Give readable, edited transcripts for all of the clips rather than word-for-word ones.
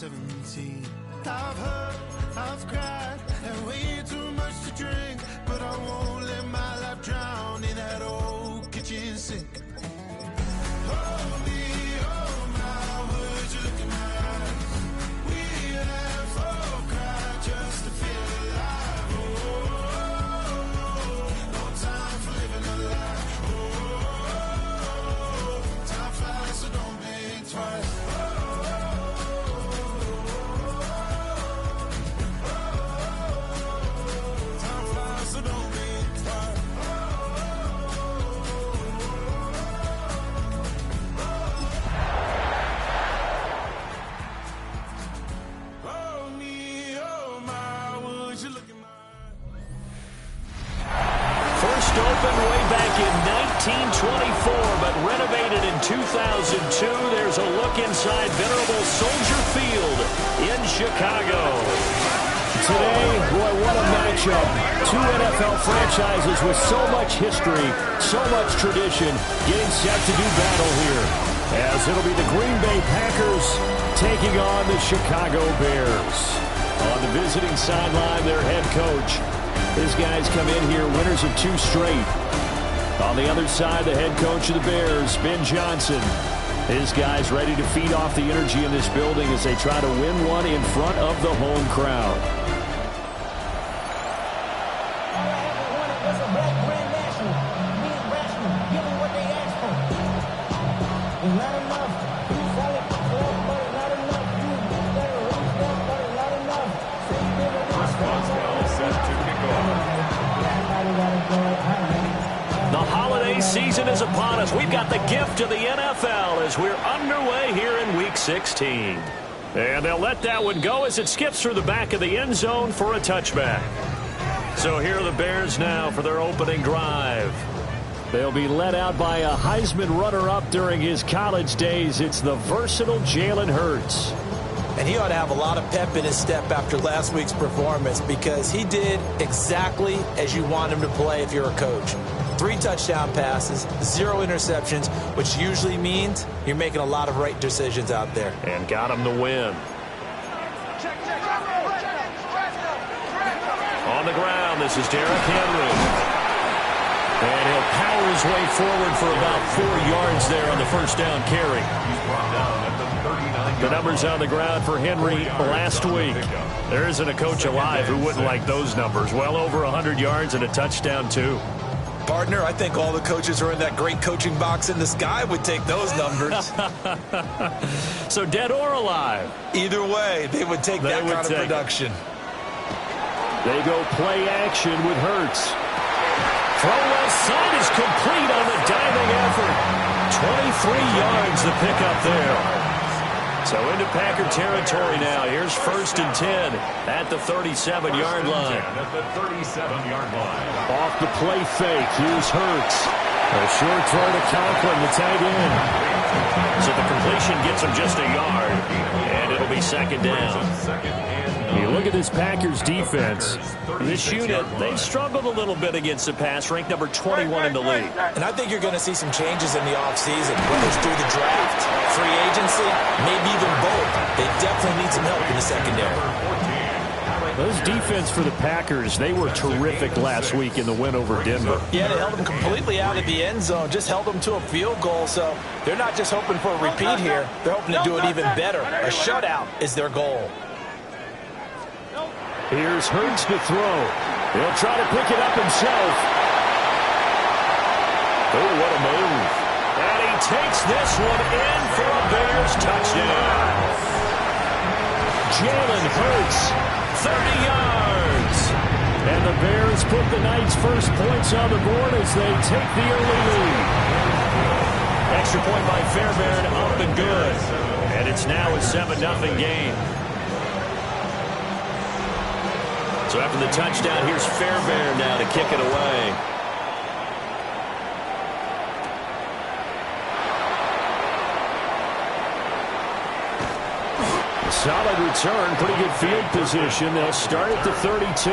17. I've heard, I've cried, and way too much to drink, but I won't let my life drown in that old kitchen sink. Oh me, oh my, would you look in my eyes? We have all cried just to feel alive. Oh, no time for living a lie. Oh, time flies, so don't think twice. Opened way back in 1924, but renovated in 2002. There's a look inside venerable Soldier Field in Chicago. Today, boy, what a matchup. Two NFL franchises with so much history, so much tradition, getting set to do battle here. As it'll be the Green Bay Packers taking on the Chicago Bears. On the visiting sideline, their head coach. His guys come in here winners of 2 straight. On the other side, the head coach of the Bears, Ben Johnson. His guys ready to feed off the energy in this building as they try to win one in front of the home crowd. Season is upon us. We've got the gift of the NFL as we're underway here in Week 16. And they'll let that one go as it skips through the back of the end zone for a touchback. So here are the Bears now for their opening drive. They'll be led out by a Heisman runner-up during his college days. It's the versatile Jalen Hurts. And he ought to have a lot of pep in his step after last week's performance because he did exactly as you want him to play if you're a coach. 3 touchdown passes, 0 interceptions, which usually means you're making a lot of right decisions out there. And got him the win. On the ground, this is Derrick Henry. And he'll power his way forward for about 4 yards there on the first down carry. The numbers on the ground for Henry last week. There isn't a coach alive who wouldn't like those numbers. Well over 100 yards and a touchdown, too. Partner, I think all the coaches who are in that great coaching box in the sky would take those numbers. So dead or alive? Either way, they would take that kind of production. They go play action with Hurts. Throw left side is complete on the diving effort. 23 yards the pickup there. So into Packer territory now. Here's 1st and 10 at the 37-yard line. Off the play fake. Here's Hurts. A short throw to Conklin, the tight end. So the completion gets him just a yard, and it'll be 2nd down. You look at this Packers defense. This unit, they've struggled a little bit against the pass, ranked number 21 in the league. And I think you're going to see some changes in the offseason, whether it's through the draft, free agency, maybe even both. They definitely need some help in the secondary. Those defense for the Packers, they were terrific last week in the win over Denver. Yeah, they held them completely out of the end zone, just held them to a field goal. So they're not just hoping for a repeat here. They're hoping to do it even better. A shutout is their goal. Here's Hurts to throw. He'll try to pick it up himself. Oh, what a move. And he takes this one in for a Bears touchdown. Jalen Hurts, 30 yards. And the Bears put the night's first points on the board as they take the early lead. Extra point by Fairbairn, up and good. And it's now a 7-0 game. So after the touchdown, here's Fairbairn now to kick it away. A solid return, pretty good field position. They'll start at the 32.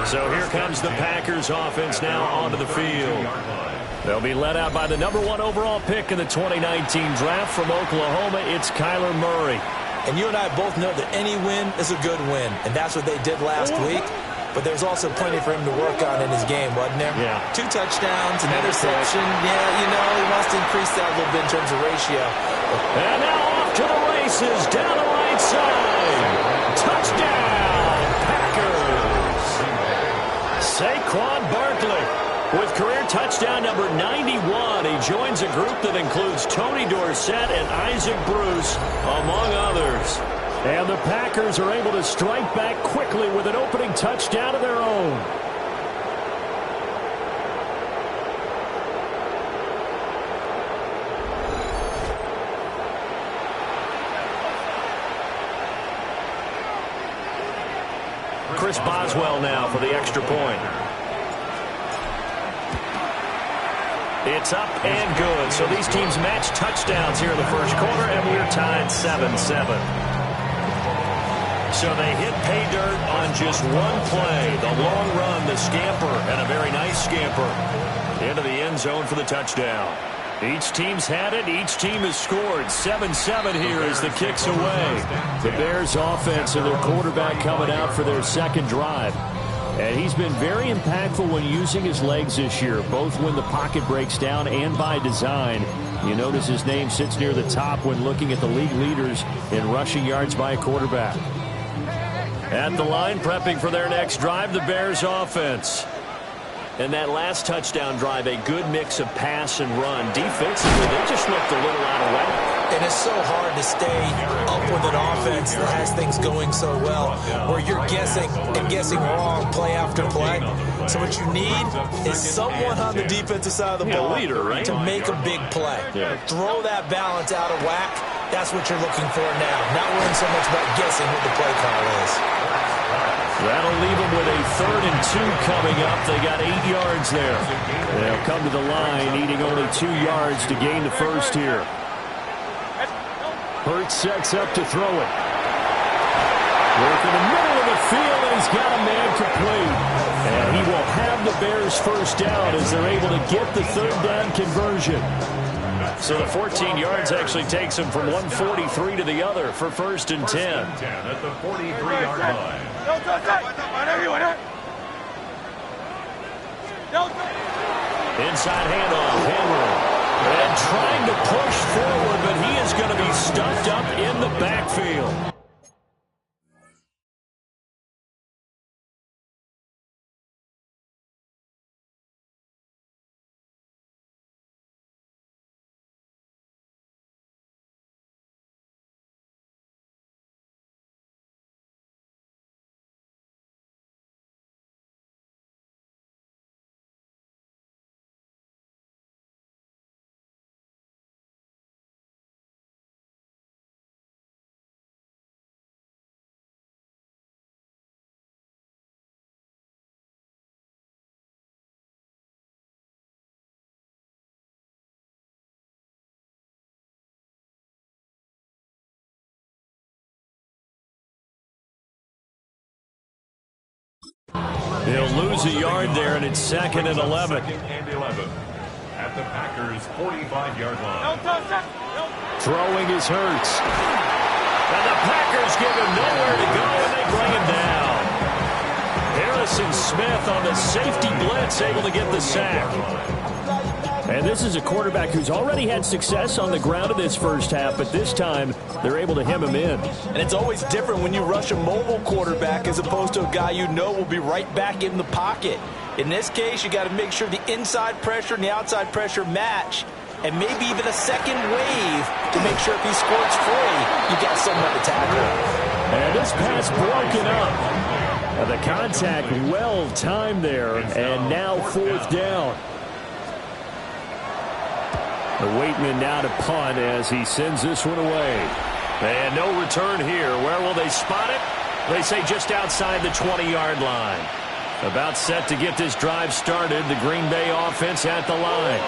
So here comes the Packers offense now onto the field. They'll be led out by the #1 overall pick in the 2019 draft from Oklahoma. It's Kyler Murray. And you and I both know that any win is a good win, and that's what they did last week. But there's also plenty for him to work on in his game, wasn't there? Yeah. 2 touchdowns, an interception. Yeah, you know, he wants to increase that a little bit in terms of ratio. And now off to the races, down the right side. Touchdown, Packers. Saquon Barkley with career touchdown number 91. He joins a group that includes Tony Dorsett and Isaac Bruce, among others. And the Packers are able to strike back quickly with an opening touchdown of their own. Chris Boswell now for the extra point. It's up and good. So these teams match touchdowns here in the first quarter, and we're tied 7-7. So they hit pay dirt on just one play. The long run, the scamper, and a very nice scamper into the end zone for the touchdown. Each team's had it. Each team has scored. 7-7 here as the kick's away. The Bears offense and their quarterback coming out for their second drive. And he's been very impactful when using his legs this year, both when the pocket breaks down and by design. You notice his name sits near the top when looking at the league leaders in rushing yards by a quarterback. At the line, prepping for their next drive, the Bears offense. And that last touchdown drive, a good mix of pass and run. Defensively, they just looked a little out of whack. And it's so hard to stay up with an offense that has things going so well, where you're guessing and guessing wrong play after play. So what you need is someone on the defensive side of the ball leader, right? to make a big play. Yeah. Throw that balance out of whack. That's what you're looking for now. Not worrying so much about guessing what the play call is. That'll leave them with a 3rd and 2 coming up. They got 8 yards there. They'll come to the line, needing only 2 yards to gain the first here. Hurts sets up to throw it. Work in the middle of the field, and he's got a man complete. And he will have the Bears first down as they're able to get the 3rd down conversion. So the 14 yards actually takes him from 143 to the other for 1st and 10. At the 43-yard line. Inside handoff, Henry. And trying to push forward, but he is going to be stuffed up in the backfield. He'll lose a yard there, and it's 2nd and 11. 2nd and 11 at the Packers' 45-yard line. Throwing is Hurts. And the Packers give him nowhere to go, and they bring him down. Harrison Smith on the safety blitz, able to get the sack. And this is a quarterback who's already had success on the ground in this first half, but this time they're able to hem him in. And it's always different when you rush a mobile quarterback as opposed to a guy you know will be right back in the pocket. In this case, you got to make sure the inside pressure and the outside pressure match, and maybe even a second wave to make sure if he squirts free, you got someone to tackle. And this pass broken up. The contact well timed there, and now 4th down. The Waitman now to punt as he sends this one away. And no return here. Where will they spot it? They say just outside the 20-yard line. About set to get this drive started. The Green Bay offense at the line.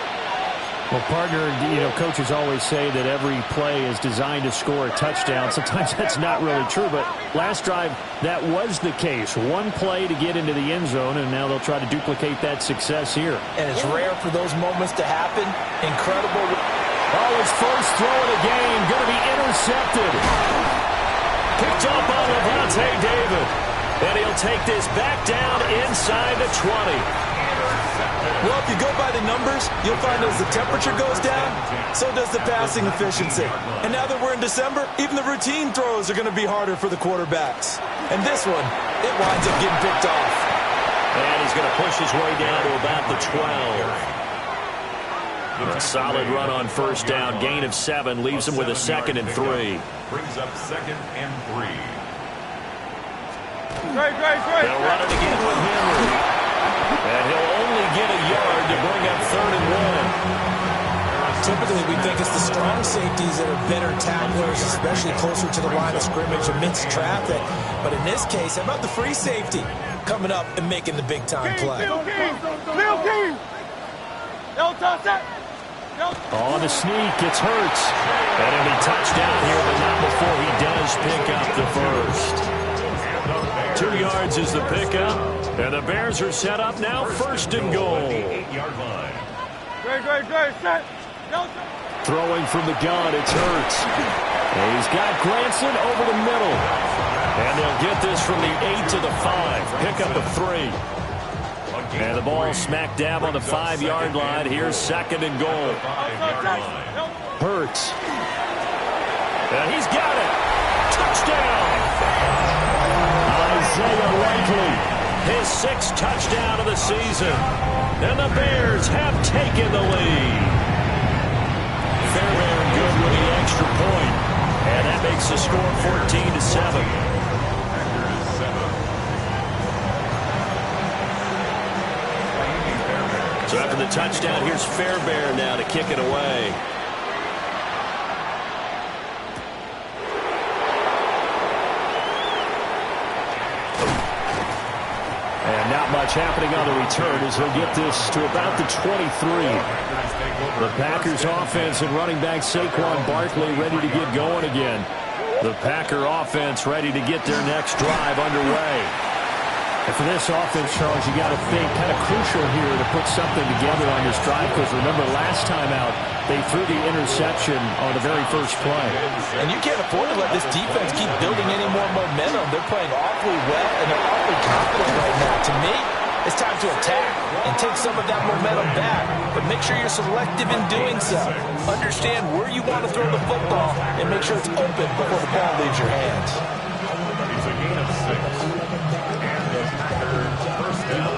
Well, partner, coaches always say that every play is designed to score a touchdown. Sometimes that's not really true, but last drive, that was the case. One play to get into the end zone, and now they'll try to duplicate that success here. And it's rare for those moments to happen. Incredible. Oh, his first throw of the game, going to be intercepted. Picked up on Levante David. And he'll take this back down inside the 20. Well, if you go by the numbers, you'll find as the temperature goes down, so does the passing efficiency. And now that we're in December, even the routine throws are going to be harder for the quarterbacks. And this one, it winds up getting picked off. And he's going to push his way down to about the 12. A solid run on first down. Gain of 7 leaves him with a 2nd and 3. Brings up 2nd and 3. They'll run it again with Henry. And he'll only get a yard to bring up 3rd and 1. Typically, we think it's the strong safeties that are better tacklers, especially closer to the line of scrimmage amidst traffic. But in this case, how about the free safety coming up and making the big-time play? On the sneak, it's Hurts. And he'll be touchdown here, but not before he does pick up the first. 2 yards is the pickup, and the Bears are set up now 1st and goal. Throwing from the gun, it's Hurts. And he's got Granson over the middle. And they'll get this from the 8 to the 5. Pickup of 3. And the ball smack dab on the 5-yard line. Here's 2nd and goal. Hurts. And he's got it. Touchdown. Isaiah Likely, his 6th touchdown of the season. And the Bears have taken the lead. Fairbairn good with the extra point. And that makes the score 14-7. So after the touchdown, here's Fairbairn now to kick it away. And not much happening on the return as he'll get this to about the 23. The Packers offense and running back Saquon Barkley ready to get going again. The Packer offense ready to get their next drive underway. And for this offense, Charles, you got to think kind of crucial here to put something together on this drive, because remember last time out they threw the interception on the very first play. And you can't afford to let this defense keep building any more momentum. They're playing awfully well, and they're awfully confident right now. To me, it's time to attack and take some of that momentum back. But make sure you're selective in doing so. Understand where you want to throw the football and make sure it's open before the ball leaves your hands. It's a gain of 6. And the Packers first down.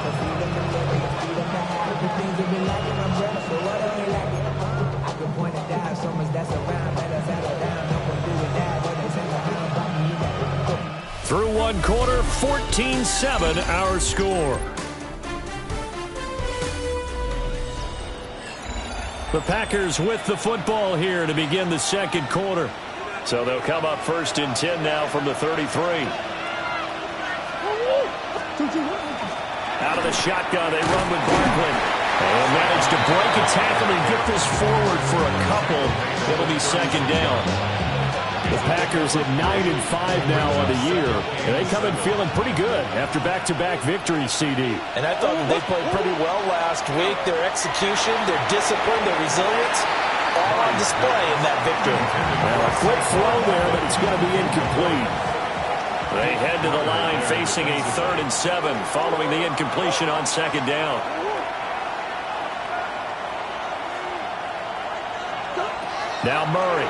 Through one quarter, 14-7 our score. The Packers with the football here to begin the second quarter. So they'll come up 1st and 10 now from the 33. Out of the shotgun, they run with Barkley. And manage to break a tackle and get this forward for a couple. It'll be 2nd down. The Packers at 9-5 now on the year. And they come in feeling pretty good after back-to-back victories, CD. And I thought that they played pretty well last week. Their execution, their discipline, their resilience, all on display in that victory. Well, a quick throw there, but it's going to be incomplete. They head to the line facing a 3rd and 7 following the incompletion on 2nd down. Now Murray.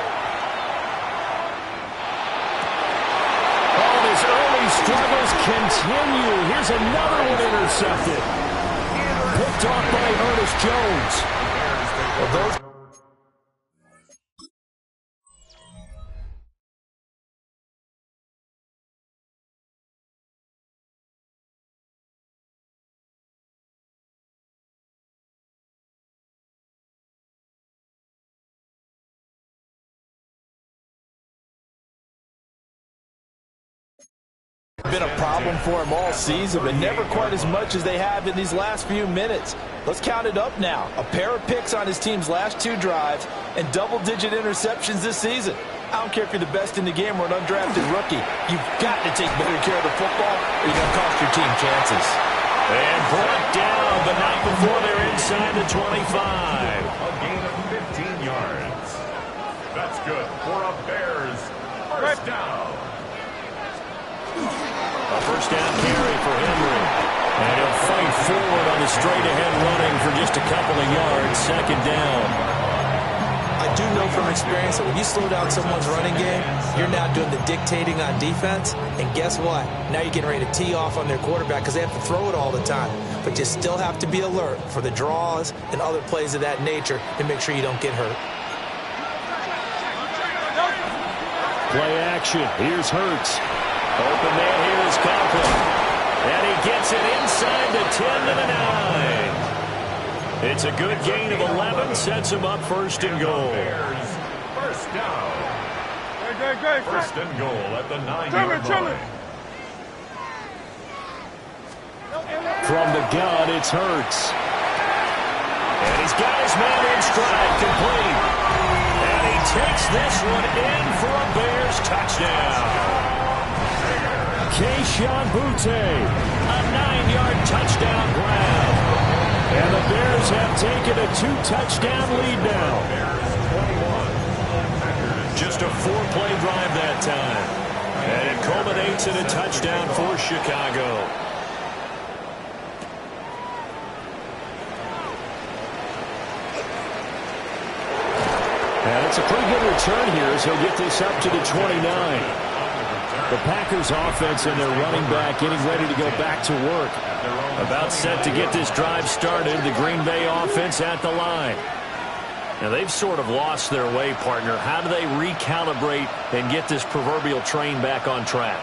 His early struggles continue. Here's another one intercepted. Picked off by Ernest Jones. Well, those been a problem for him all season, but never quite as much as they have in these last few minutes. Let's count it up now. A pair of picks on his team's last 2 drives and double-digit interceptions this season. I don't care if you're the best in the game or an undrafted rookie. You've got to take better care of the football or you're going to cost your team chances. And brought down, but not before they're inside the 25. A gain of 15 yards. That's good for a Bears first down. down carry for Henry. And he'll fight forward on the straight-ahead running for just a couple of yards. Second down. I do know from experience that when you slow down someone's running game, you're now doing the dictating on defense. And guess what? Now you're getting ready to tee off on their quarterback because they have to throw it all the time. But you still have to be alert for the draws and other plays of that nature to make sure you don't get hurt. Play action. Here's Hurts. Open man here is Conklin. And he gets it inside the 10 to the 9. It's a good gain of 11. Sets him up first and goal. First down. First and goal at the 9-yard line. From the gun, it's Hurts. And he's got his man in stride, complete. And he takes this one in for a Bears touchdown. Kayshon Boutte. A 9-yard touchdown grab. And the Bears have taken a 2-touchdown lead now. Just a 4-play drive that time. And it culminates in a touchdown for Chicago. And it's a pretty good return here as he'll get this up to the 29. The Packers offense and their running back getting ready to go back to work. About set to get this drive started. The Green Bay offense at the line. Now they've sort of lost their way, partner. How do they recalibrate and get this proverbial train back on track?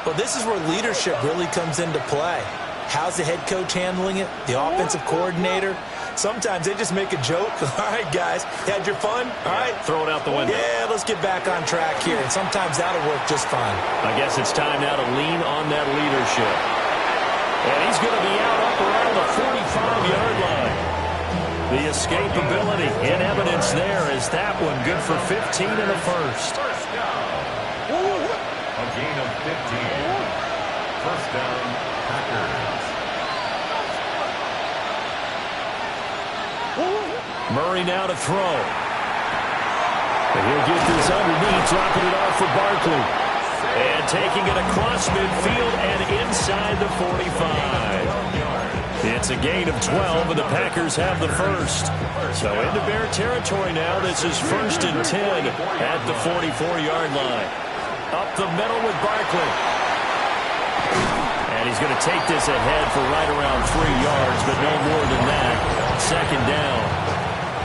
Well, this is where leadership really comes into play. How's the head coach handling it? The offensive coordinator? Sometimes they just make a joke. All right, guys, you had your fun? All right. Throw it out the window. Yeah, let's get back on track here. And sometimes that'll work just fine. I guess it's time now to lean on that leadership. And he's going to be out up around the 45-yard line. The escapability in evidence there is that one good for 15 in the first. First down. A gain of 15. First down, Packers. Murray now to throw. And he'll get this underneath, dropping it off for Barkley. And taking it across midfield and inside the 45. It's a gain of 12, and the Packers have the first. So into Bear territory now. This is 1st and 10 at the 44-yard line. Up the middle with Barkley. And he's going to take this ahead for right around 3 yards, but no more than that. Second down.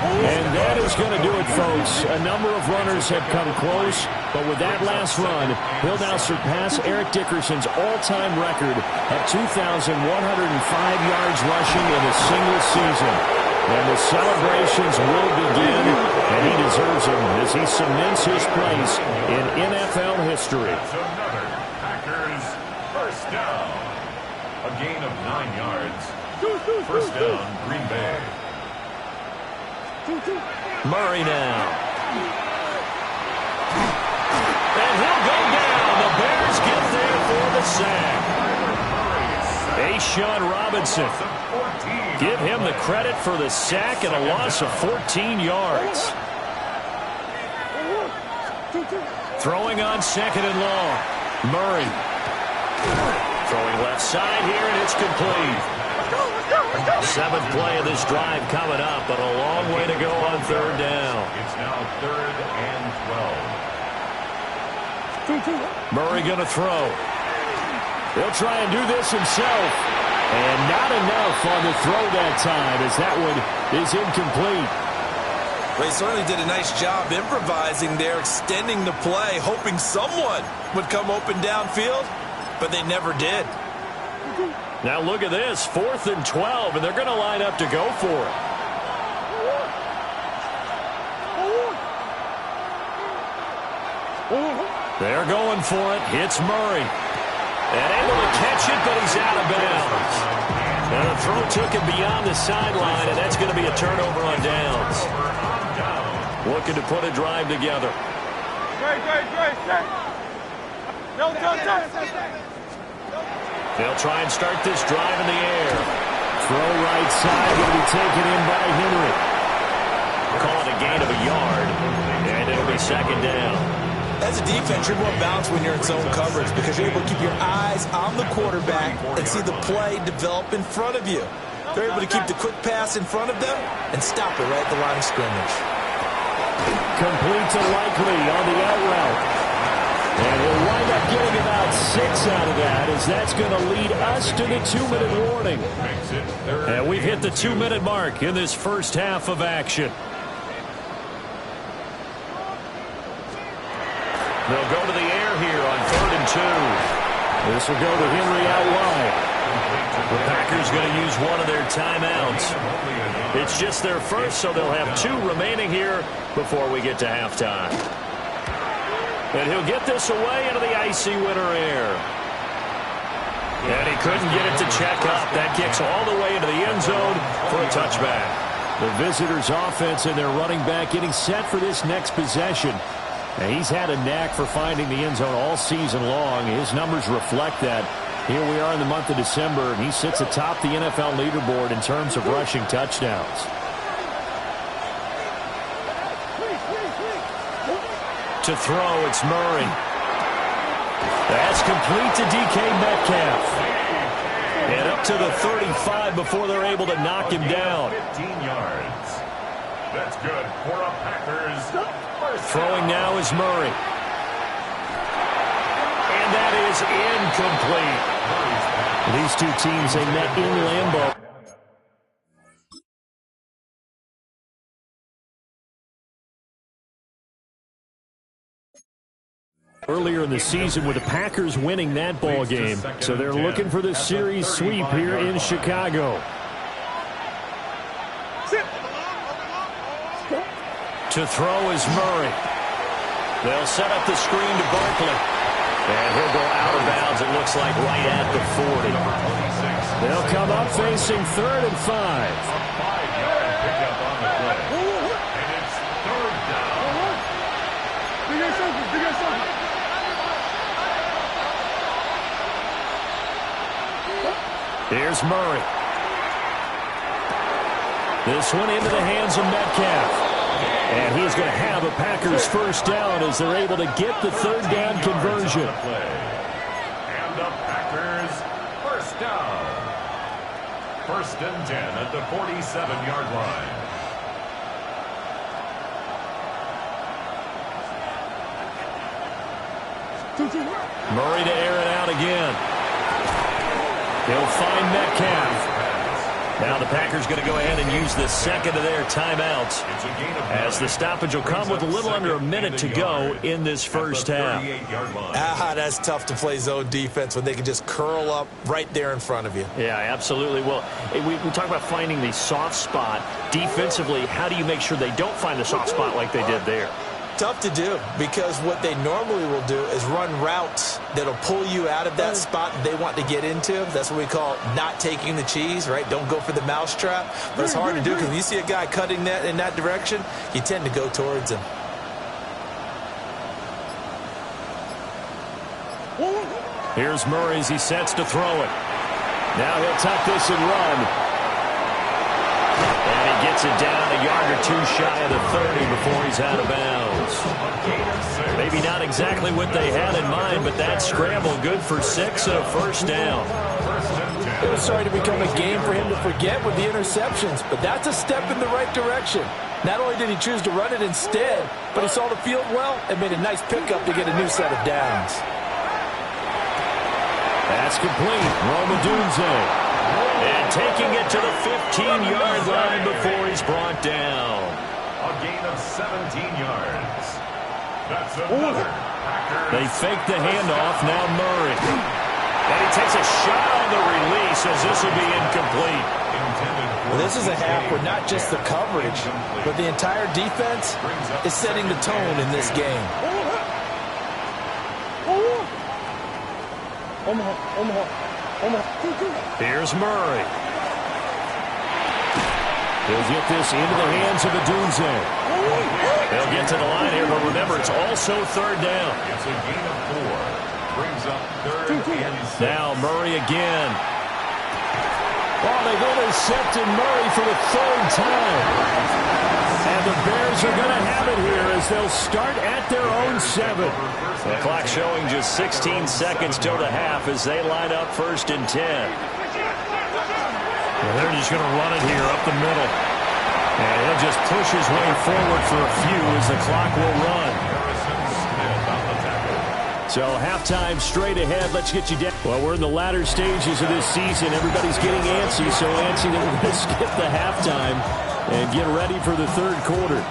And that is going to do it, folks. A number of runners have come close, but with that last run, he'll now surpass Eric Dickerson's all-time record of 2,105 yards rushing in a single season. And the celebrations will begin, and he deserves them as he cements his place in NFL history. Another Packers first down. A gain of 9 yards. First down, Green Bay. Murray now. And he'll go down. The Bears get there for the sack. A'Shawn Robinson. Give him the credit for the sack and a loss of 14 yards. Throwing on second and long. Murray. Throwing left side here, and it's complete. 7th play of this drive coming up, but a long way to go on 3rd down. It's now 3rd and 12. Murray going to throw. He'll try and do this himself. And not enough on the throw that time as that one is incomplete. They certainly did a nice job improvising there, extending the play, hoping someone would come open downfield, but they never did. Now look at this, 4th and 12, and they're going to line up to go for it. They're going for it. It's Murray. And able to catch it, but he's out of bounds. And the throw took him beyond the sideline, and that's going to be a turnover on downs. Looking to put a drive together. They'll try and start this drive in the air. Throw right side, going to be taken in by Henry. Call it a gain of a yard, and it'll be 2nd down. As a defense, you're more balanced when you're in zone coverage because you're able to keep your eyes on the quarterback and see the play develop in front of you. They're able to keep the quick pass in front of them and stop it right at the line of scrimmage. Complete to Likely on the out route. And he'll wind up getting about 6 out of that, as that's going to lead us to the 2-minute warning. And we've hit the 2-minute mark in this first half of action. They'll go to the air here on 3rd and 2. This will go to Henry out wide. The Packers going to use one of their timeouts. It's just their first, so they'll have 2 remaining here before we get to halftime. And he'll get this away into the icy winter air. And he couldn't get it to check up. That kicks all the way into the end zone for a touchback. The visitors' offense and their running back getting set for this next possession. Now, he's had a knack for finding the end zone all season long. His numbers reflect that. Here we are in the month of December, and he sits atop the NFL leaderboard in terms of rushing touchdowns. To throw, it's Murray. That's complete to DK Metcalf. And up to the 35 before they're able to knock him down. 15 yards. That's good for a Packers. Throwing now is Murray. And that is incomplete. These two teams, they met in Lambeau. Earlier in the season with the Packers winning that ball game. So they're looking for the series sweep here in Chicago. To throw is Murray. They'll set up the screen to Barkley. And he'll go out of bounds, it looks like, right at the 40. They'll come up facing 3rd and 5. A 5-yard pickup on the play. And it's 3rd down. Here's Murray. This one into the hands of Metcalf. And he's going to have a Packers first down as they're able to get the 3rd down conversion. And the Packers first down. 1st and 10 at the 47-yard line. Murray to air it out again. He'll find Metcalf. Now the Packers going to go ahead and use the second of their timeouts as the stoppage will come with a little under a minute to go in this first half. That's tough to play zone defense when they can just curl up right there in front of you. Yeah, absolutely. Well, we talk about finding the soft spot. Defensively, how do you make sure they don't find the soft spot like they did there? Tough to do because what they normally will do is run routes that'll pull you out of that spot that they want to get into. That's what we call not taking the cheese, right? Don't go for the mousetrap. But it's hard to do because when you see a guy cutting that in that direction, you tend to go towards him. Here's Murray as he sets to throw it. Now he'll tuck this and run. And he gets it down a yard or two shy of the 30 before he's out of bounds. Maybe not exactly what they had in mind, but that scramble good for 6 and a first down. It was starting to become a game for him to forget with the interceptions, but that's a step in the right direction. Not only did he choose to run it instead, but he saw the field well and made a nice pickup to get a new set of downs. That's complete. Roma Dunze. And taking it to the 15-yard line before he's brought down. A gain of 17 yards. That's another Packers. They fake the handoff. Now Murray. And he takes a shot on the release as this will be incomplete. Well, this is a half where not just the coverage, but the entire defense is setting the tone in this game. Here's Murray. He'll get this into the hands of Adunze. They'll get to the line here, but remember, it's also 3rd down. It's a gain of 4. Brings up 3rd and 6. Now Murray again. Oh, they've intercepted Murray for the 3rd time. And the Bears are going to have it here as they'll start at their own 7. The clock showing just 16 seconds till the half as they line up 1st and 10. Well, they're just going to run it here up the middle. And he'll just push his way forward for a few as the clock will run. So halftime straight ahead. Let's get you down. Well, we're in the latter stages of this season. Everybody's getting antsy, so antsy that we're going to skip the halftime and get ready for the 3rd quarter.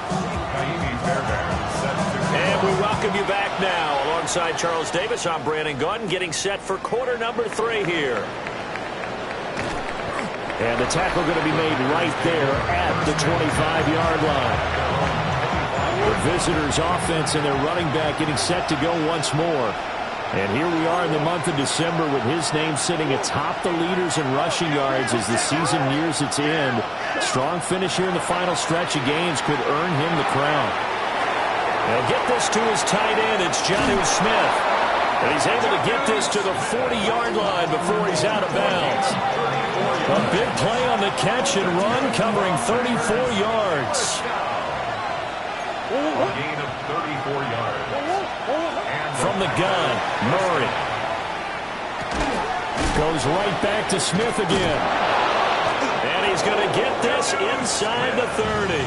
And we welcome you back now. Alongside Charles Davis, I'm Brandon Gaudin, getting set for quarter number 3 here. And the tackle going to be made right there at the 25-yard line. The visitors' offense and their running back getting set to go once more. And here we are in the month of December with his name sitting atop the leaders in rushing yards as the season nears its end. Strong finish here in the final stretch of games could earn him the crown. They'll get this to his tight end. It's Jonnu Smith. And he's able to get this to the 40-yard line before he's out of bounds. A big play on the catch and run, covering 34 yards. A gain of 34 yards. From the gun, Murray. Goes right back to Smith again. And he's going to get this inside the 30.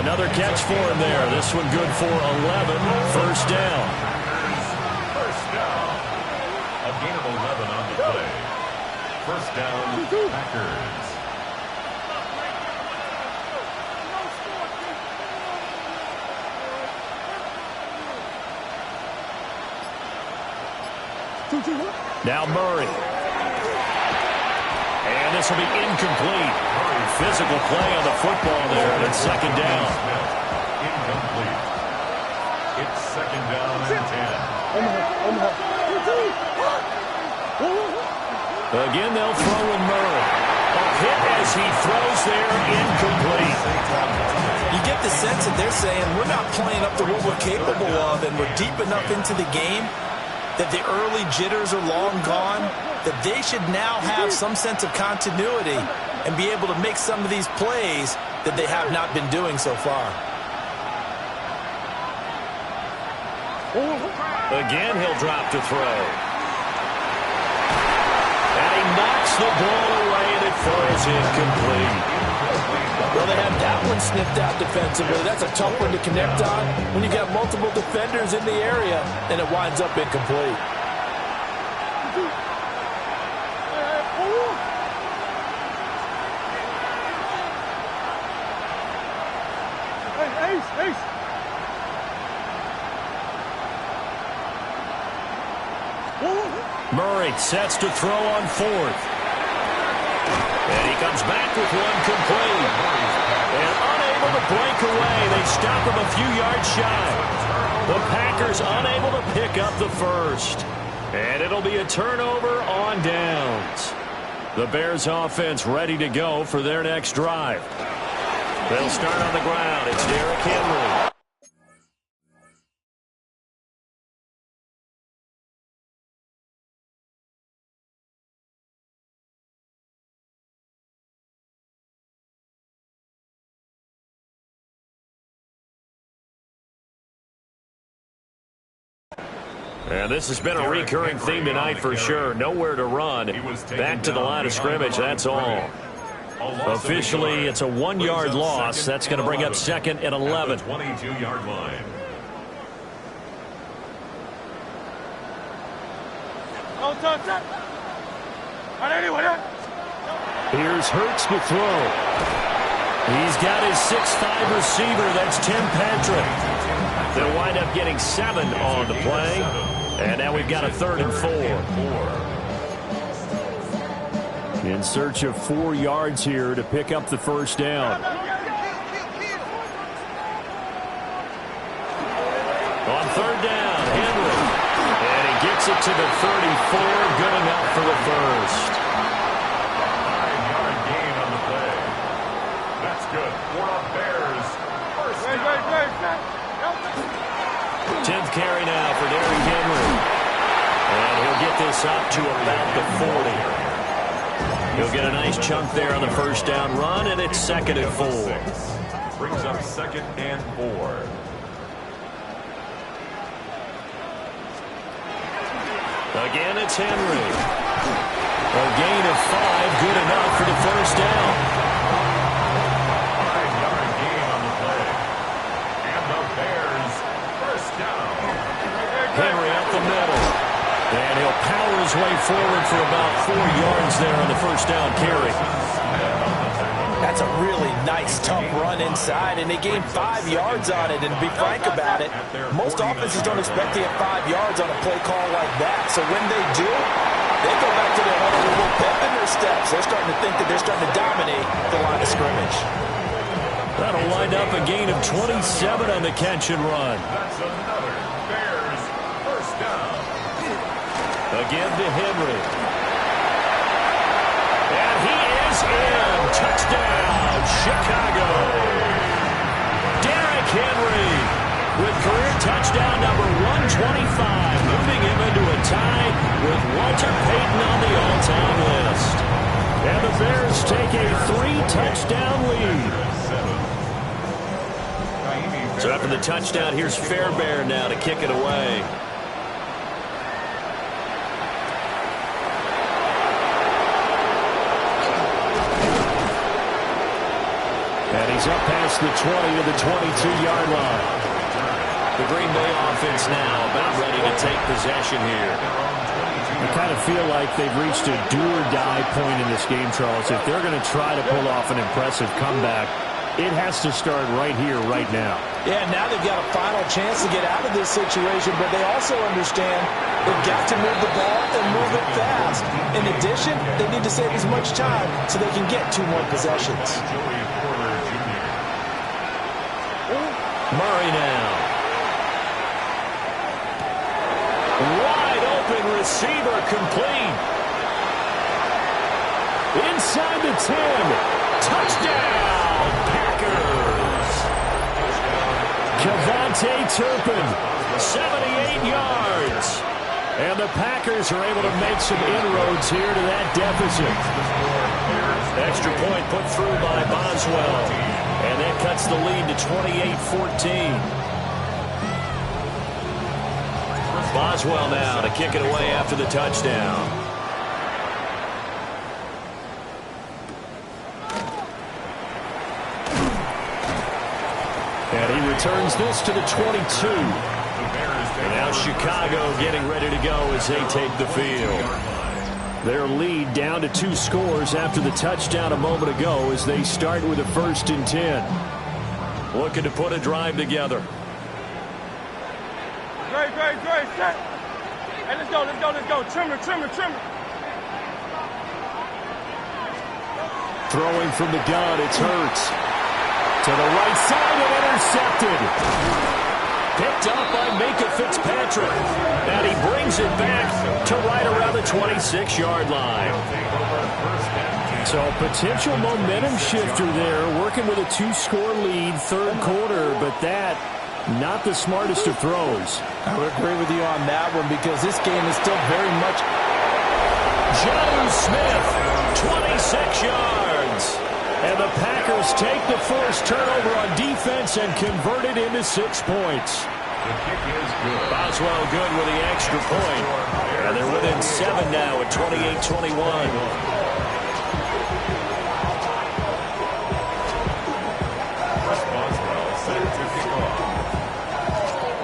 Another catch for him there. This one good for 11. 1st down. A gain of 11 on the play. 1st down, Packers. Now Murray. And this will be incomplete. Physical play on the football there, and it's 2nd down. Incomplete. It's 2nd down and 10. Again, they'll throw in Murray. A hit as he throws there, incomplete. You get the sense that they're saying we're not playing up to what we're capable of, and we're deep enough into the game that the early jitters are long gone, that they should now have some sense of continuity and be able to make some of these plays that they have not been doing so far. Again, he'll drop to throw. And he knocks the ball away, and it falls incomplete. Well, they have that one sniffed out defensively. That's a tough one to connect on when you got multiple defenders in the area, and it winds up incomplete. Murray sets to throw on 4th. And he comes back with one complete. And unable to break away. They stop him a few yards shy. The Packers unable to pick up the 1st. And it'll be a turnover on downs. The Bears offense ready to go for their next drive. They'll start on the ground. It's Derrick Henry. And this has been a recurring theme tonight for sure. Nowhere to run. Back to the line of scrimmage, that's all. Officially, it's a 1-yard loss. That's going to bring up 2nd and 11. 22-yard line. Here's Hurts to throw. He's got his 6'5 receiver. That's Tim Patrick. They'll wind up getting 7 on the play. And now we've got a 3rd and 4. In search of 4 yards here to pick up the 1st down. On 3rd down, Henry. And he gets it to the 34. Good enough for the 1st. 5-yard gain on the play. That's good for the Bears. 1st down. 10th carry now for Derrick Henry. And he'll get this up to about the 40. He'll get a nice chunk there on the 1st down run, and it's 2nd and 4. brings up 2nd and 4. Again, it's Henry. A gain of 5, good enough for the first down. 5-yard gain on the play. And the Bears, first down. Henry up the middle. And he'll power his way forward for about 4 yards there on the first down carry. That's a really nice, tough run inside, and they gained 5 yards on it. And to be frank about it, most offenses don't expect to get 5 yards on a play call like that. So when they do, they go back to their huddle with a little pep in their steps. They're starting to think that they're starting to dominate the line of scrimmage. That'll wind up a gain of 27 on the catch and run. That's another Bears, first down. Again to Henry. And he is in. Touchdown, Chicago. Derrick Henry with career touchdown number 125, moving him into a tie with Walter Payton on the all-time list. And the Bears take a 3-touchdown lead. So after the touchdown, here's Fairbairn now to kick it away. And he's up past the 20 to the 22-yard line. The Green Bay offense now about ready to take possession here. I kind of feel like they've reached a do-or-die point in this game, Charles. If they're going to try to pull off an impressive comeback, it has to start right here, right now. Yeah, now they've got a final chance to get out of this situation, but they also understand they've got to move the ball and move it fast. In addition, they need to save as much time so they can get 2 more possessions. Murray now. Wide open receiver complete. Inside the 10. Touchdown, Packers. Kevontae Turpin, 78 yards. And the Packers are able to make some inroads here to that deficit. Extra point put through by Boswell. And that cuts the lead to 28-14. Boswell now to kick it away after the touchdown. And he returns this to the 22. And now Chicago getting ready to go as they take the field. Their lead down to 2 scores after the touchdown a moment ago as they start with a 1st and 10. Looking to put a drive together. Great, set. Hey, let's go. Trimmer. Throwing from the gun, it's Hurts. To the right side and intercepted. Picked up by Minka Fitzpatrick. And he brings it back to right around the 26-yard line. So potential momentum shifter there, working with a 2-score lead, 3rd quarter, but that, not the smartest of throws. I would agree with you on that one because this game is still very much... John Smith, 26 yards. And the Packers take the first turnover on defense and convert it into 6 points. The kick is good. Boswell good with the extra point. And they're within 7 now at 28-21.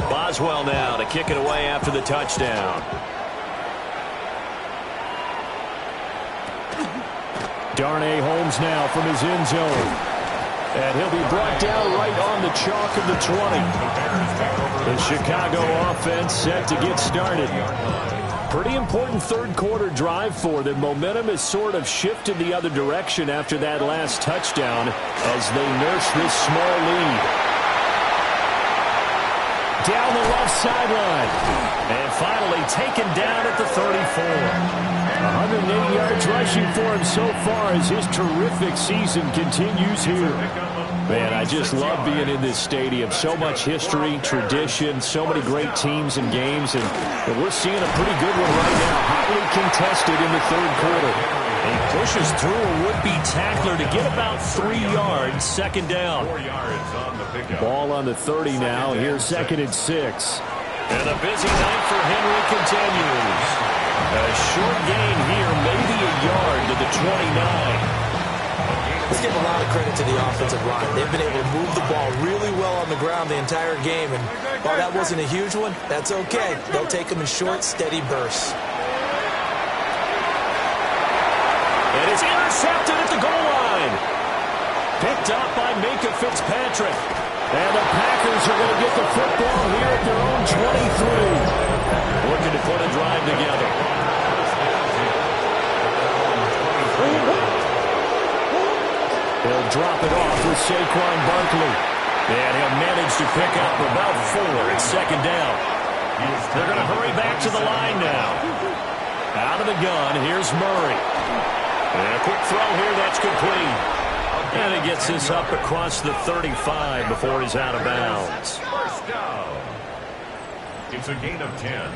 Boswell now to kick it away after the touchdown. Darnay Holmes now from his end zone. And he'll be brought down right on the chalk of the 20. The Chicago offense set to get started. Pretty important 3rd quarter drive for them. Momentum has sort of shifted the other direction after that last touchdown as they nurse this small lead. Down the left sideline. And finally taken down at the 34. 180 yards rushing for him so far as his terrific season continues here. Man, I just love being in this stadium. So much history, tradition, so many great teams and games, and we're seeing a pretty good one right now. hotly contested in the third quarter. He pushes through a would-be tackler to get about 3 yards, second down. 4 yards on the pickup. Ball on the 30 now. Here's 2nd and 6. And a busy night for Henry continues. A short gain here, maybe a yard to the 29. Let's give a lot of credit to the offensive line. They've been able to move the ball really well on the ground the entire game. And while that wasn't a huge one, that's okay. They'll take them in short, steady bursts. It is intercepted at the goal line. Picked up by Minkah Fitzpatrick. And the Packers are going to get the football here at their own 23. Looking to put a drive together. He'll drop it off with Saquon Barkley. And he'll manage to pick up about 4. It's second down. They're going to hurry back to the line now. Out of the gun, here's Murray. And a quick throw here, that's complete. And he gets this up across the 35 before he's out of bounds. First down. It's a gain of 10.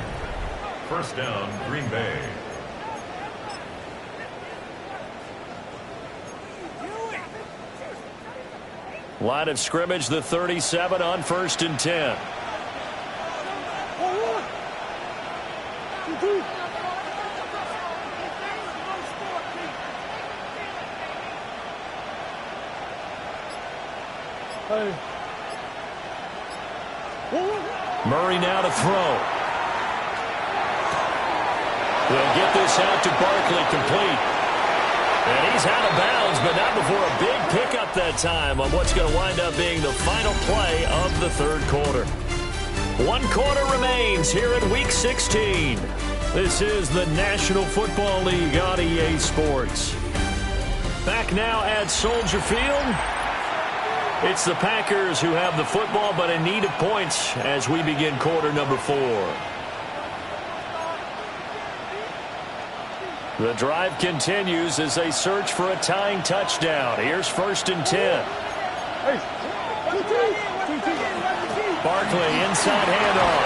First down, Green Bay. Line of scrimmage, the 37 on 1st and 10. Murray now to throw. They'll get this out to Barkley, complete. And he's out of bounds, but not before a big pickup that time on what's going to wind up being the final play of the third quarter. 1 quarter remains here in Week 16. This is the National Football League on EA Sports. Back now at Soldier Field. It's the Packers who have the football, but in need of points as we begin quarter number 4. The drive continues as they search for a tying touchdown. Here's 1st and 10. Barkley inside handoff.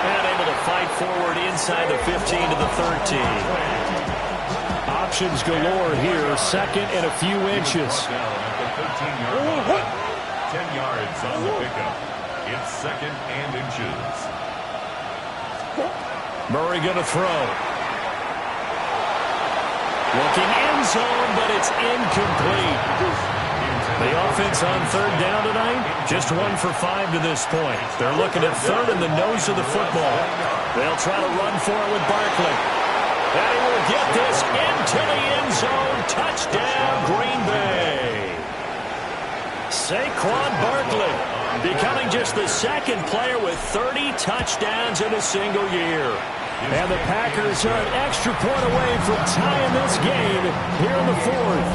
And able to fight forward inside the 15 to the 13. Options galore here. 2nd and a few inches. 10 yards on the pickup. It's 2nd and inches. Murray going to throw. Looking end zone, but it's incomplete. The offense on 3rd down tonight, just 1 for 5 to this point. They're looking at 3rd in the nose of the football. They'll try to run for it with Barkley. And he will get this into the end zone. Touchdown, Green Bay. Saquon Barkley becoming just the 2nd player with 30 touchdowns in a single year. And the Packers are an extra point away from tying this game here in the 4th.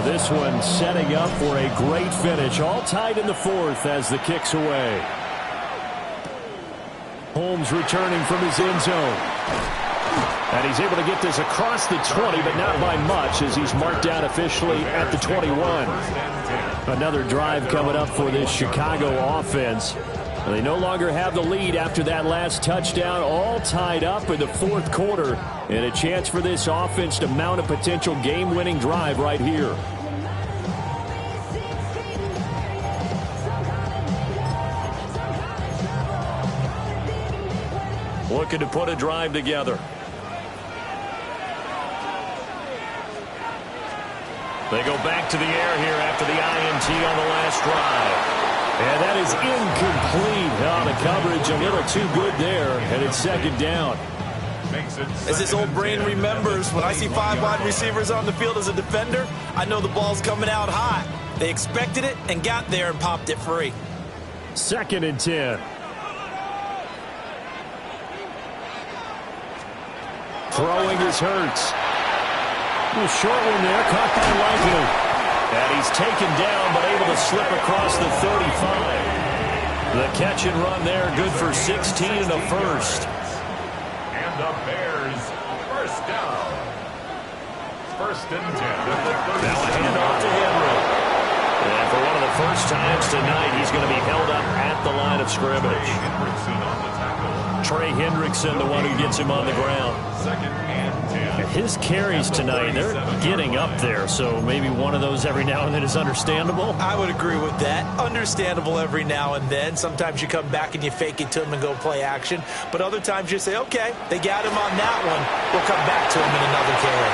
This one setting up for a great finish. All tied in the 4th as the kick's away. Holmes returning from his end zone. And he's able to get this across the 20, but not by much as he's marked down officially at the 21. Another drive coming up for this Chicago offense. They no longer have the lead after that last touchdown, all tied up in the 4th quarter. And a chance for this offense to mount a potential game-winning drive right here. Looking to put a drive together. They go back to the air here after the INT on the last drive. And that is incomplete. Oh, the coverage a little too good there, and it's 2nd down. As his old brain remembers, when I see 5 wide receivers on the field as a defender, I know the ball's coming out hot. They expected it and got there and popped it free. 2nd and 10. Throwing is Hurts. A short one there, caught by Likely. And he's taken down, but able to slip across the 35. The catch and run there, good for 16 and a first. And the Bears, first down. 1st and 10. Now a handoff to Henry. And for one of the first times tonight, he's going to be held up at the line of of scrimmage. Trey Hendrickson, the one who gets him on the ground. Second and 10. His carries tonight, they're getting up there, so maybe one of those every now and then is understandable. I would agree with that. Understandable every now and then. Sometimes you come back and you fake it to him and go play action. But other times you say, okay, they got him on that one. We'll come back to him in another carry.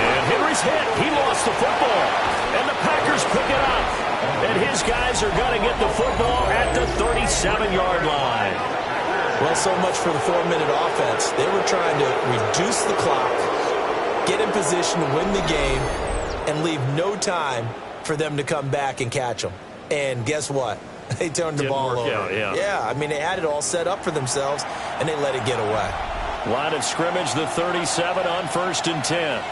And Henry's hit. He lost the football. And the Packers pick it up. And his guys are going to get the football at the 37-yard line. Well, so much for the 4-minute offense. They were trying to reduce the clock, get in position to win the game, and leave no time for them to come back and catch them. And guess what? They turned the ball over. Out, yeah, I mean, they had it all set up for themselves, and they let it get away. Line of scrimmage, the 37 on 1st and 10.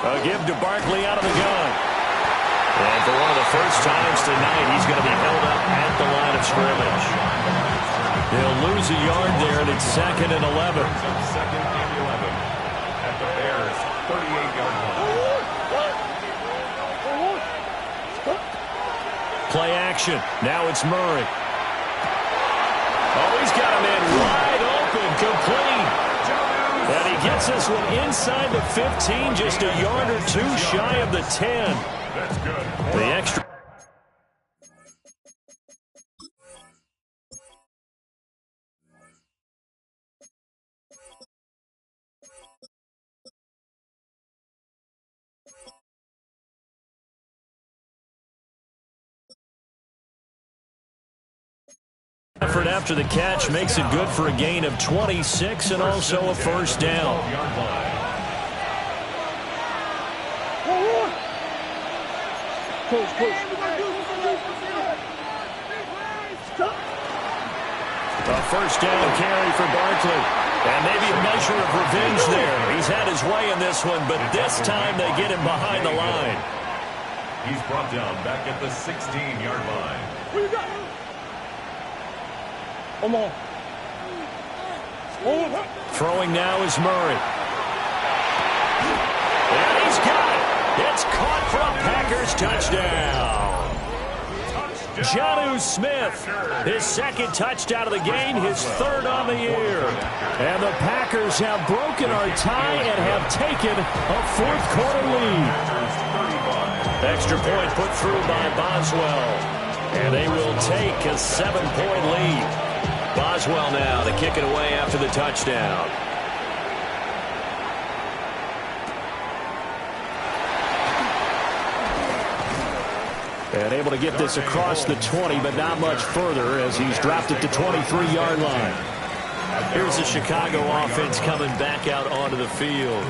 A give to Barkley out of the gun. And for one of the first times tonight, he's going to be held up at the line of scrimmage. They'll lose a yard there, and it's 2nd and 11. Second and 11 at the Bears' 38-yard line. Play action. Now it's Murray. Oh, he's got a man wide open, complete. And he gets this one inside the 15, just a yard or two shy of the 10. That's good. The extra. Effort after the catch makes it good for a gain of 26 and also a first down. A first down carry for Barkley. And maybe a measure of revenge there. He's had his way in this one, but this time they get him behind the line. He's brought down back at the 16-yard line. What you got? Come on. Throwing now is Murray. And he's got it. It's caught for a Packers touchdown. Jonnu Smith, his second touchdown of the game, his third on the year. And the Packers have broken our tie and have taken a fourth-quarter lead. Extra point put through by Boswell. And they will take a 7-point lead. Boswell now to kick it away after the touchdown. And able to get this across the 20, but not much further as he's dropped it to 23-yard line. Here's the Chicago offense coming back out onto the field.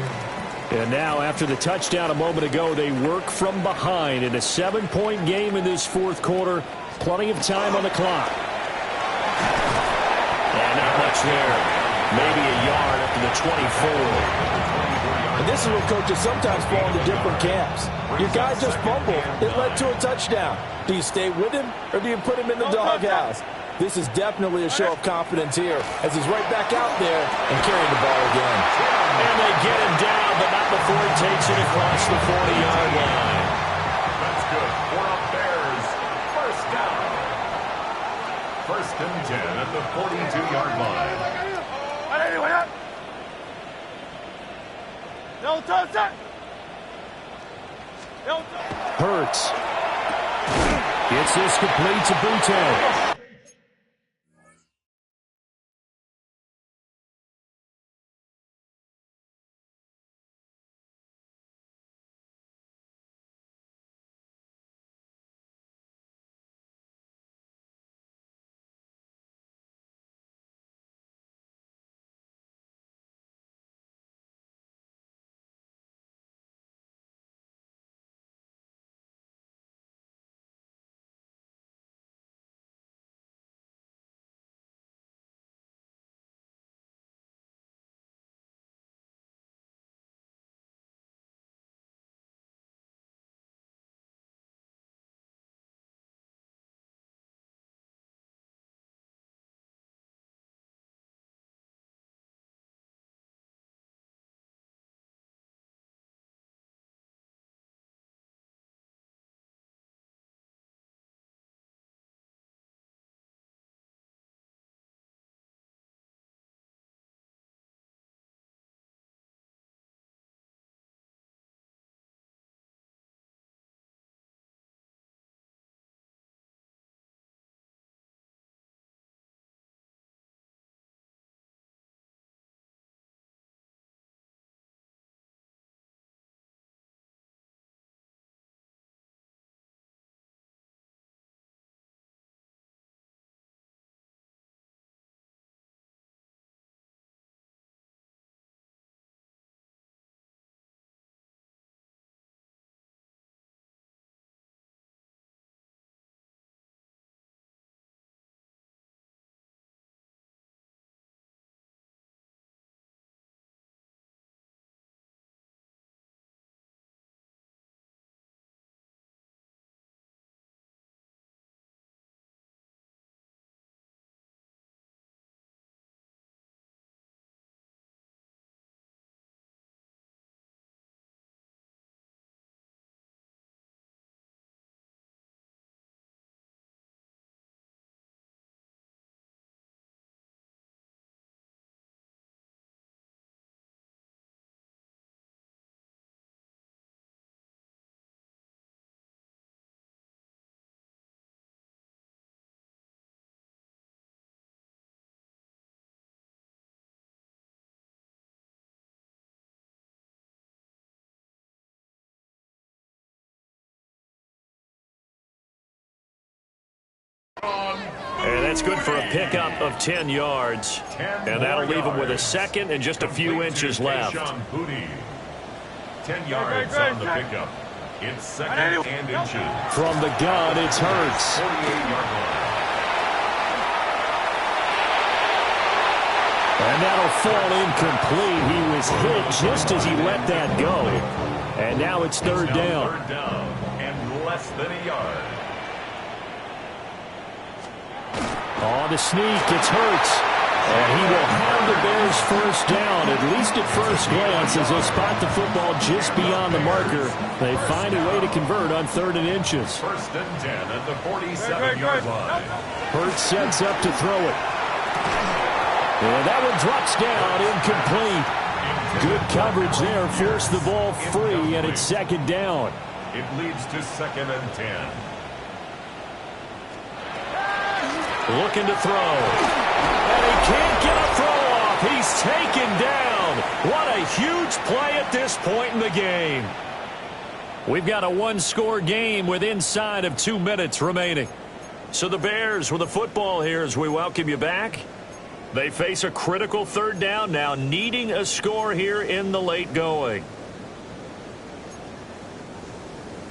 And now after the touchdown a moment ago, they work from behind in a 7-point game in this fourth quarter. Plenty of time on the clock. And not much there. Maybe a yard up to the 24. And this is where coaches sometimes fall into different camps. Your guy just fumbled. It led to a touchdown. Do you stay with him or do you put him in the doghouse? This is definitely a show of confidence here as he's right back out there and carrying the ball again. And they get him down, but not before he takes it across the 40-yard line. That's good for a Bears first down. First and 10 at the 42-yard line. Hurts. Gets this complete to Boutte. That's good for a pickup of 10 yards. And that'll leave him with a second and just a few inches left. 10 yards on the pickup. It's second and inches. From the gun, it's Hurts. 48-yard line. And that'll fall incomplete. He was hit just as he let that go. And now it's third down. Third down and less than a yard. On the sneak, it's Hurts. And he will have the Bears first down, at least at first glance, as they spot the football just beyond the marker. They find a way to convert on 3rd and inches. First and 10 at the 47-yard line. Hurts sets up to throw it. And that one drops down, incomplete. Good coverage there, forced the ball free, and it's second down. It leads to 2nd and 10. Looking to throw. And he can't get a throw off. He's taken down. What a huge play at this point in the game. We've got a one-score game with inside of 2 minutes remaining. So the Bears with the football here as we welcome you back. They face a critical third down now, needing a score here in the late going.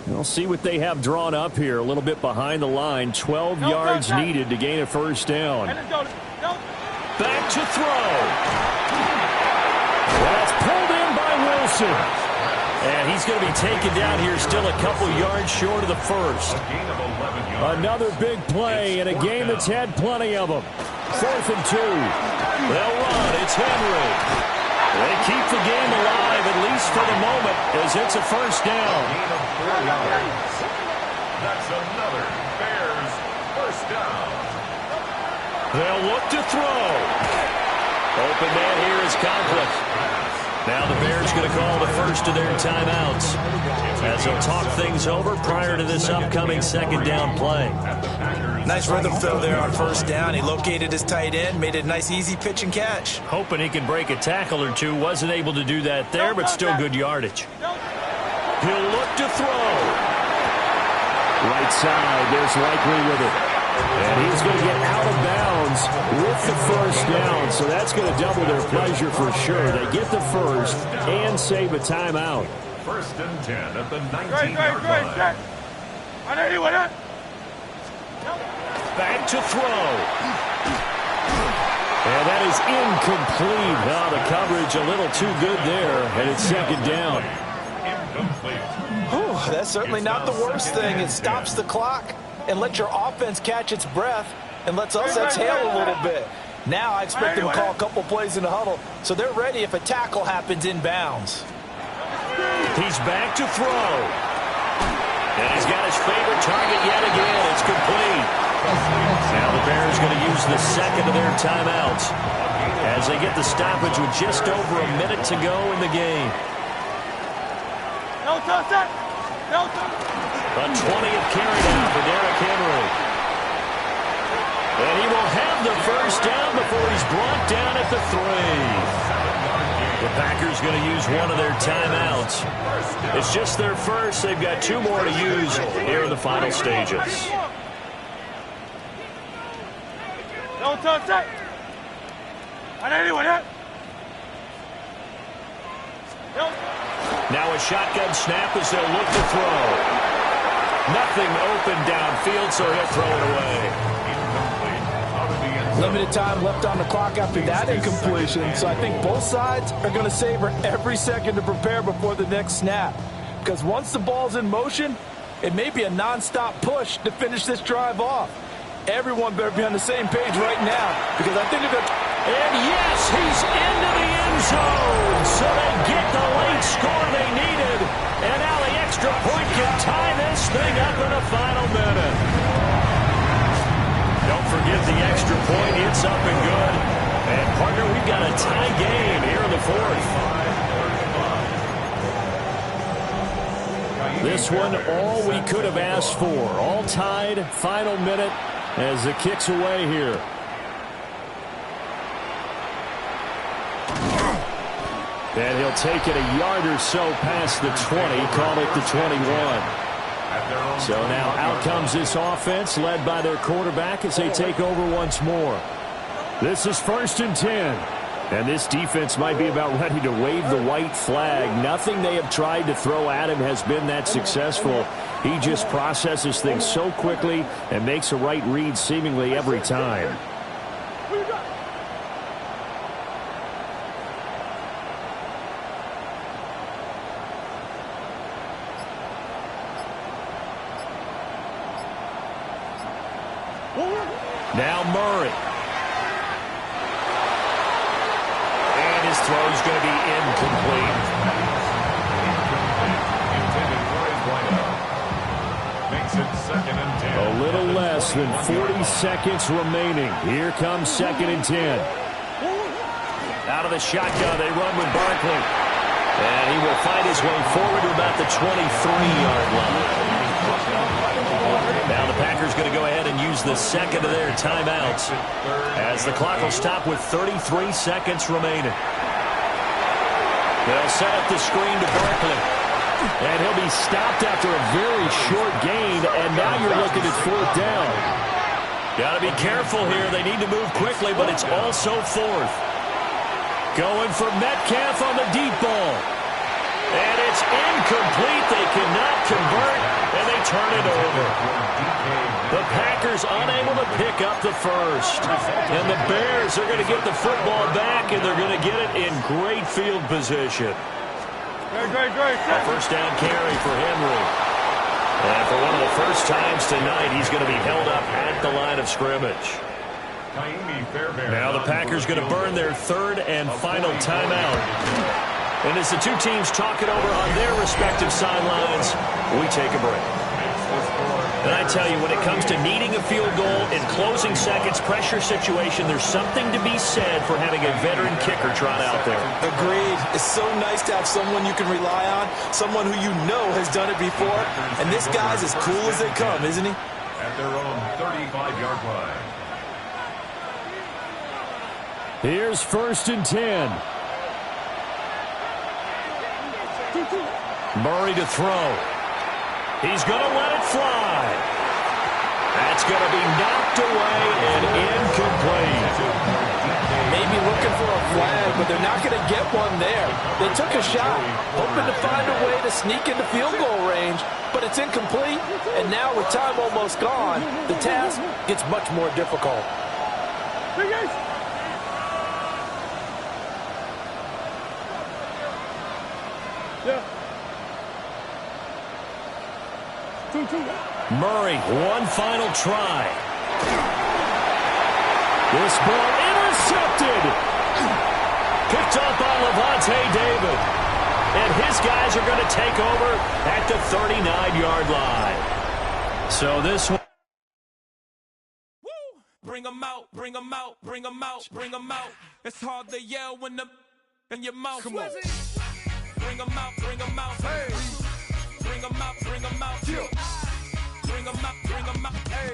We'll see what they have drawn up here. A little bit behind the line. 12 yards needed to gain a first down. Back to throw. That's pulled in by Wilson. And he's going to be taken down here still a couple yards short of the first. Another big play in a game that's had plenty of them. 4th and 2. They'll run. It's Henry. They keep the game alive, at least for the moment, as it's a first down. Gain of 4 yards. That's another Bears first down. They'll look to throw. Open man here is Conklin. Now the Bears going to call the first of their timeouts as they'll talk things over prior to this upcoming second down play. Nice rhythm throw there on first down. He located his tight end, made it a nice easy pitch and catch. Hoping he can break a tackle or two. Wasn't able to do that there, but still good yardage. He'll look to throw. Right side, there's Likely with it. And he's going to get out of bounds with the first down. So that's going to double their pleasure for sure. They get the first and save a timeout. 1st and 10 at the 19-yard line. Back to throw. And that is incomplete. Now the coverage a little too good there. And it's second down. Whew, that's certainly not the worst thing. It stops the clock and lets your offense catch its breath and lets us exhale a little bit. Now I expect them to call a couple plays in the huddle so they're ready if a tackle happens inbounds. He's back to throw. And he's got his favorite target yet again. It's complete. Now the Bears going to use the second of their timeouts as they get the stoppage with just over a minute to go in the game. A 20th carry down for Derrick Henry. And he will have the first down before he's brought down at the 3. The Packers going to use one of their timeouts. It's just their first. They've got 2 more to use here in the final stages. Now a shotgun snap as they'll look to throw. Nothing open downfield, so he'll throw it away. Limited time left on the clock after that incompletion, so I think both sides are going to savor every second to prepare before the next snap. Because once the ball's in motion, it may be a non-stop push to finish this drive off. Everyone better be on the same page right now, because I think they're going to... And yes, he's into the end zone, so they get the late score they needed. And now the extra point can tie this thing up in the final minute. Don't forget the extra point. It's up and good. And, partner, we've got a tie game here in the 4th. This one, all we could have asked for. All tied, final minute as it kicks away here. And he'll take it a yard or so past the 20, call it the 21. At their own So now out comes this offense, led by their quarterback as they take over once more. This is 1st and 10. And this defense might be about ready to wave the white flag. Nothing they have tried to throw at him has been that successful. He just processes things so quickly and makes a right read seemingly every time. Now Murray. And his throw is going to be incomplete. Intended for his wideout. Makes it 2nd and 10. A little less than 40 seconds remaining. Here comes 2nd and 10. Out of the shotgun, they run with Barkley. And he will find his way forward to about the 23-yard line. Now the Packers going to go ahead and use the second of their timeouts as the clock will stop with 33 seconds remaining. They'll set up the screen to Barkley. And he'll be stopped after a very short gain, and now you're looking at 4th down. Got to be careful here. They need to move quickly, but it's also 4th. Going for Metcalf on the deep ball. And it's incomplete. They cannot convert, and they turn it over. The Packers unable to pick up the first. And the Bears are going to get the football back, and they're going to get it in great field position. A first down carry for Henry. And for one of the first times tonight, he's going to be held up at the line of scrimmage. Now the Packers going to burn their 3rd and final timeout. And as the two teams talk it over on their respective sidelines, we take a break. And I tell you, when it comes to needing a field goal in closing seconds, pressure situation, there's something to be said for having a veteran kicker trot out there. Agreed. It's so nice to have someone you can rely on, someone who you know has done it before. And this guy's as cool as they come, isn't he? At their own 35-yard line. Here's 1st and 10. Murray to throw. He's going to let it fly. That's going to be knocked away and incomplete. Maybe looking for a flag, but they're not going to get one there. They took a shot, hoping to find a way to sneak into field goal range, but it's incomplete. And now with time almost gone, the task gets much more difficult. Murray, one final try. This ball intercepted. Picked up by Levante David. And his guys are going to take over at the 39-yard line. So this one. Bring them out, bring them out, bring them out, bring them out. It's hard to yell when the in your mouth. Come on. Bring them out, bring them out. Hey. Bring them out, bring them out. Yeah. Bring them out, bring them out. Hey.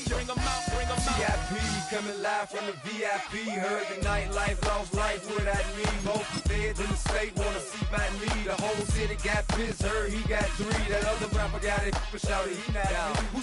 Bring them out, bring them out. VIP coming live from the VIP. Heard the nightlife, lost life without me. Most feds in the state wanna see my knee. The whole city got pissed, heard he got 3. That other rapper got it, but shouted he not me.